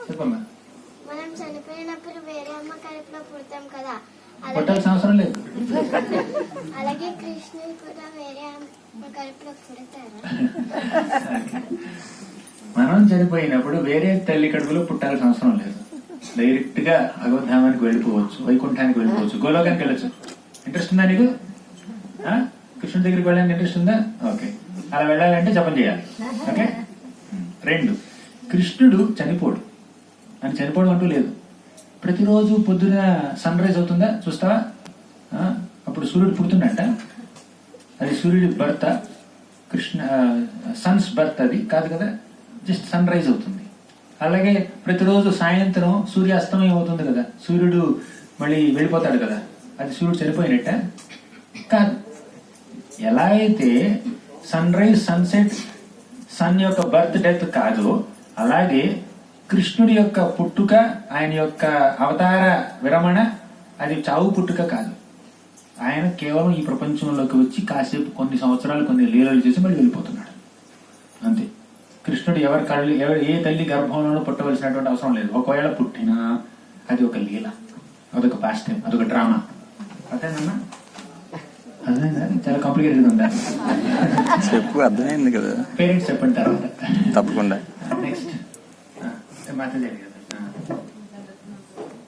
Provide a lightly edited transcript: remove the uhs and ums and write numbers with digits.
చెప్పమ్మా. మనం చనిపోయినప్పుడు వేరే అమ్మ కడుపులో పుడతాం కదా, పుట్టాల్సిన అవసరం లేదు. అలాగే కృష్ణుడు కూడా వేరే అమ్మ కడుపులో పుడతారు. మనం చనిపోయినప్పుడు వేరే తల్లి కడుపులో పుట్టాల్సిన అవసరం లేదు. డైరెక్ట్ గా భగవద్ధామానికి వెళ్ళిపోవచ్చు, వైకుంఠానికి వెళ్ళిపోవచ్చు, గోలోకానికి వెళ్ళొచ్చు. ఇంట్రెస్ట్ ఉందా నీకు? కృష్ణుడి దగ్గరికి వెళ్ళడానికి ఇంట్రెస్ట్ ఉందా? ఓకే, అలా వెళ్ళాలంటే జపం చేయాలి. ఓకే. 2, కృష్ణుడు చనిపోడు. అని చనిపోవడం అంటూ లేదు. ప్రతిరోజు పొద్దున సన్ రైజ్ అవుతుందా చూస్తావా? అప్పుడు సూర్యుడు పుడుతుందంట. అది సూర్యుడి బర్త్, కృష్ణ సన్స్ బర్త్ అది కాదు కదా, జస్ట్ సన్ రైజ్ అవుతుంది. అలాగే ప్రతిరోజు సాయంత్రం సూర్యాస్తమయం అవుతుంది కదా, సూర్యుడు మళ్ళీ వెళ్ళిపోతాడు కదా, అది సూర్యుడు చనిపోయినట్ట కాదు. ఎలా అయితే సన్ రైజ్, సన్సెట్, సన్ యొక్క బర్త్ డెత్ కాదు, అలాగే కృష్ణుడి యొక్క పుట్టుక, ఆయన యొక్క అవతార విరమణ అది చావు పుట్టుక కాదు. ఆయన కేవలం ఈ ప్రపంచంలోకి వచ్చి కాసేపు కొన్ని సంవత్సరాలు కొన్ని లీలలు చేసి మళ్ళీ వెళ్ళిపోతున్నాడు అంతే. కృష్ణుడు ఏ తల్లి గర్భంలోనూ పుట్టవలసినటువంటి అవసరం లేదు. ఒకవేళ పుట్టినా అది ఒక లీల, అదొక పాస్ట్ టైం, అదొక డ్రామా. అదేనన్నా? అర్థమైందా? చాలా కాంప్లికేటెడ్ ఉందా? చెప్పు, అర్థమైంది కదా. పేరెంట్స్ చెప్పండి తర్వాత తప్పకుండా. నెక్స్ట్ మాట్లాడలేదు.